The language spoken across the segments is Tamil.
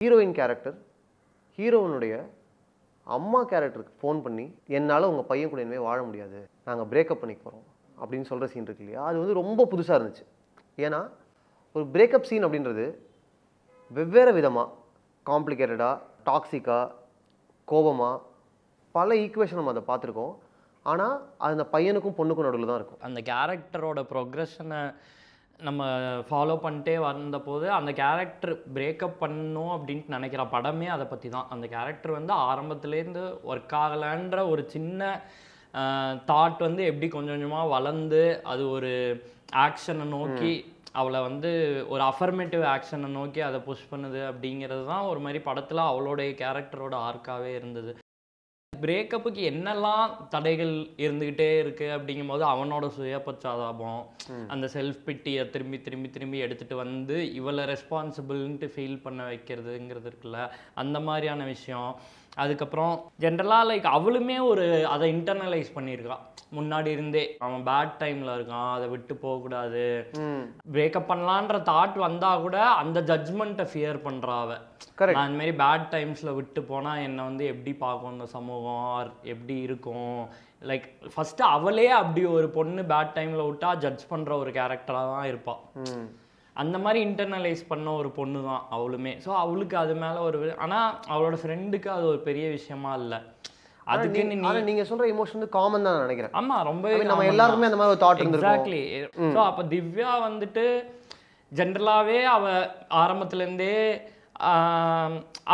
ஹீரோயின் கேரக்டர் ஹீரோயினுடைய அம்மா கேரக்டருக்கு ஃபோன் பண்ணி என்னால் உங்கள் பையன் கூட இனிமேல் வாழ முடியாது, நாங்கள் பிரேக்கப் பண்ணிக்க போகிறோம் அப்படின்னு சொல்கிற சீன் இருக்கு இல்லையா, அது வந்து ரொம்ப புதுசாக இருந்துச்சு. ஏன்னா ஒரு பிரேக்கப் சீன் அப்படின்றது வெவ்வேறு விதமாக காம்ப்ளிகேட்டடாக, டாக்ஸிக்காக, கோபமாக பல ஈக்குவேஷன் நம்ம அதை பார்த்துருக்கோம். ஆனால் அது அந்த பையனுக்கும் பொண்ணுக்கும் நடுவில் தான் இருக்கும். அந்த கேரக்டரோட ப்ரொக்ரெஷனை நம்ம ஃபாலோ பண்ணிட்டே வந்தபோது அந்த கேரக்டர் பிரேக்கப் பண்ணணும் அப்படின்ட்டு நினைக்கிற படமே அதை பற்றி தான். அந்த கேரக்டர் வந்து ஆரம்பத்துலேருந்து ஒர்க் ஆகலைன்ற ஒரு சின்ன தாட் வந்து எப்படி கொஞ்சம் கொஞ்சமாக வளர்ந்து அது ஒரு ஆக்ஷனை நோக்கி அவளை வந்து ஒரு அஃபர்மேட்டிவ் ஆக்ஷனை நோக்கி அதை புஷ் பண்ணுது அப்படிங்கிறது தான் ஒரு மாதிரி படத்தில் அவளுடைய கேரக்டரோட ஆர்க்காகவே இருந்தது. பிரேக்கப்புக்கு என்னெல்லாம் தடைகள் இருந்துக்கிட்டே இருக்குது அப்படிங்கும்போது அவனோட சுயபச்சாதாபம், அந்த செல்ஃப் பிட்டியை திரும்பி திரும்பி திரும்பி எடுத்துகிட்டு வந்து இவளை ரெஸ்பான்சிபிள்ன்ட்டு ஃபீல் பண்ண வைக்கிறதுங்கிறது இருக்குல்ல, அந்த மாதிரியான விஷயம். அதுக்கப்புறம் ஜென்ரலாக லைக் அவளுமே ஒரு அதை இன்டர்னலைஸ் பண்ணியிருக்கான். முன்னாடி இருந்தே அவன் பேட் டைமில் இருக்கான், அதை விட்டு போகக்கூடாது, பிரேக்கப் பண்ணலான்ற தாட் வந்தால் கூட அந்த ஜட்ஜ்மெண்ட்டை ஃபியர் பண்ணுறா அவள். நான் இந்த மாதிரி பேட் டைம்ஸில் விட்டு போனால் என்னை வந்து எப்படி பார்க்கும் இந்த சமூகம், ஆர் எப்படி இருக்கும், லைக் ஃபஸ்ட்டு அவளே அப்படி ஒரு பொண்ணு பேட் டைமில் விட்டா ஜட்ஜ் பண்ணுற ஒரு கேரக்டராக தான் இருப்பாள். அந்த மாதிரி இன்டர்னலைஸ் பண்ண ஒரு பொண்ணு தான் அவளுமே. ஸோ அவளுக்கு அது மேலே ஒரு, ஆனால் அவளோட ஃப்ரெண்டுக்கு அது ஒரு பெரிய விஷயமா இல்லை. அதுக்கு நீங்க சொல்ற எமோஷன் வந்து காமன் தான் நினைக்கிறேன். ஆமா, ரொம்ப நம்ம எல்லாருக்குமே அந்த மாதிரி ஒரு தாட் இருந்திருக்கும். எக்ஸாக்ட்லி. ஸோ அப்போ திவ்யா வந்துட்டு ஜென்ரலாகவே அவ ஆரம்பத்துலேருந்தே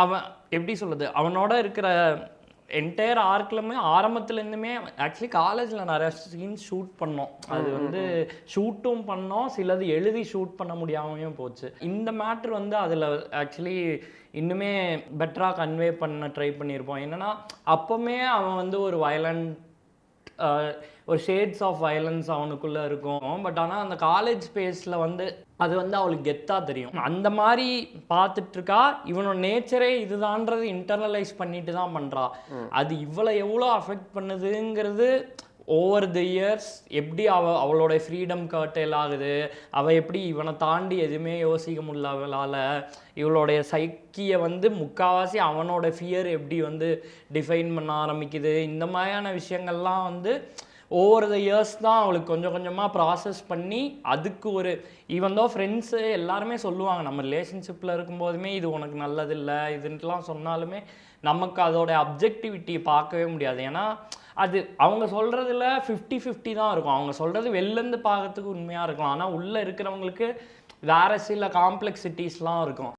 அவன் எப்படி சொல்லுது, அவனோட இருக்கிற என்டையர் ஆர்க்லுமே ஆரம்பத்துலேருந்துமே ஆக்சுவலி காலேஜில் நிறைய சீன்ஸ் ஷூட் பண்ணோம். அது வந்து ஷூட்டும் பண்ணோம், சிலது எழுதி ஷூட் பண்ண முடியாமையும் போச்சு. இந்த மேட்ரு வந்து அதில் ஆக்சுவலி இன்னுமே பெட்டராக கன்வே பண்ண ட்ரை பண்ணியிருப்போம். என்னென்னா அப்போவுமே அவன் வந்து ஒரு வயலண்ட், ஒரு ஷேட்ஸ் ஆஃப் வயலன்ஸ் அவனுக்குள்ளே இருக்கும். பட் ஆனால் அந்த காலேஜ் ஸ்பேஸில் வந்து அது வந்து அவளுக்கு கெத்தாக தெரியும். அந்த மாதிரி பார்த்துட்ருக்கா. இவனோட நேச்சரே இதுதான்றது இன்டர்னலைஸ் பண்ணிட்டு தான் பண்ணுறா. அது இவளை எவ்வளோ அஃபெக்ட் பண்ணுதுங்கிறது ஓவர் தி இயர்ஸ் எப்படி அவளோட ஃப்ரீடம் கர்டேல் ஆகுது, அவள் எப்படி இவனை தாண்டி எதுவுமே யோசிக்க முடியல அவளால், இவளுடைய சைக்கியை வந்து முக்கால்வாசி அவனோட ஃபியர் எப்படி வந்து டிஃபைன் பண்ண ஆரம்பிக்குது, இந்த மாதிரியான விஷயங்கள்லாம் வந்து ஓவர் த இயர்ஸ் தான் அவளுக்கு கொஞ்சம் கொஞ்சமாக ப்ராசஸ் பண்ணி அதுக்கு ஒரு ஈவன் தோ ஃப்ரெண்ட்ஸு எல்லாருமே சொல்லுவாங்க நம்ம ரிலேஷன்ஷிப்பில் இருக்கும்போதுமே இது உனக்கு நல்லதில்லை இதுன்ட்டுலாம் சொன்னாலுமே நமக்கு அதோட அப்ஜெக்டிவிட்டியை பார்க்கவே முடியாது. ஏன்னா அது அவங்க சொல்கிறதுல 50-50 தான் இருக்கும். அவங்க சொல்கிறது வெளிலேருந்து பார்க்கறதுக்கு உண்மையாக இருக்கலாம், ஆனால் உள்ளே இருக்கிறவங்களுக்கு வேறு சில காம்ப்ளெக்சிட்டிஸ்லாம் இருக்கும்.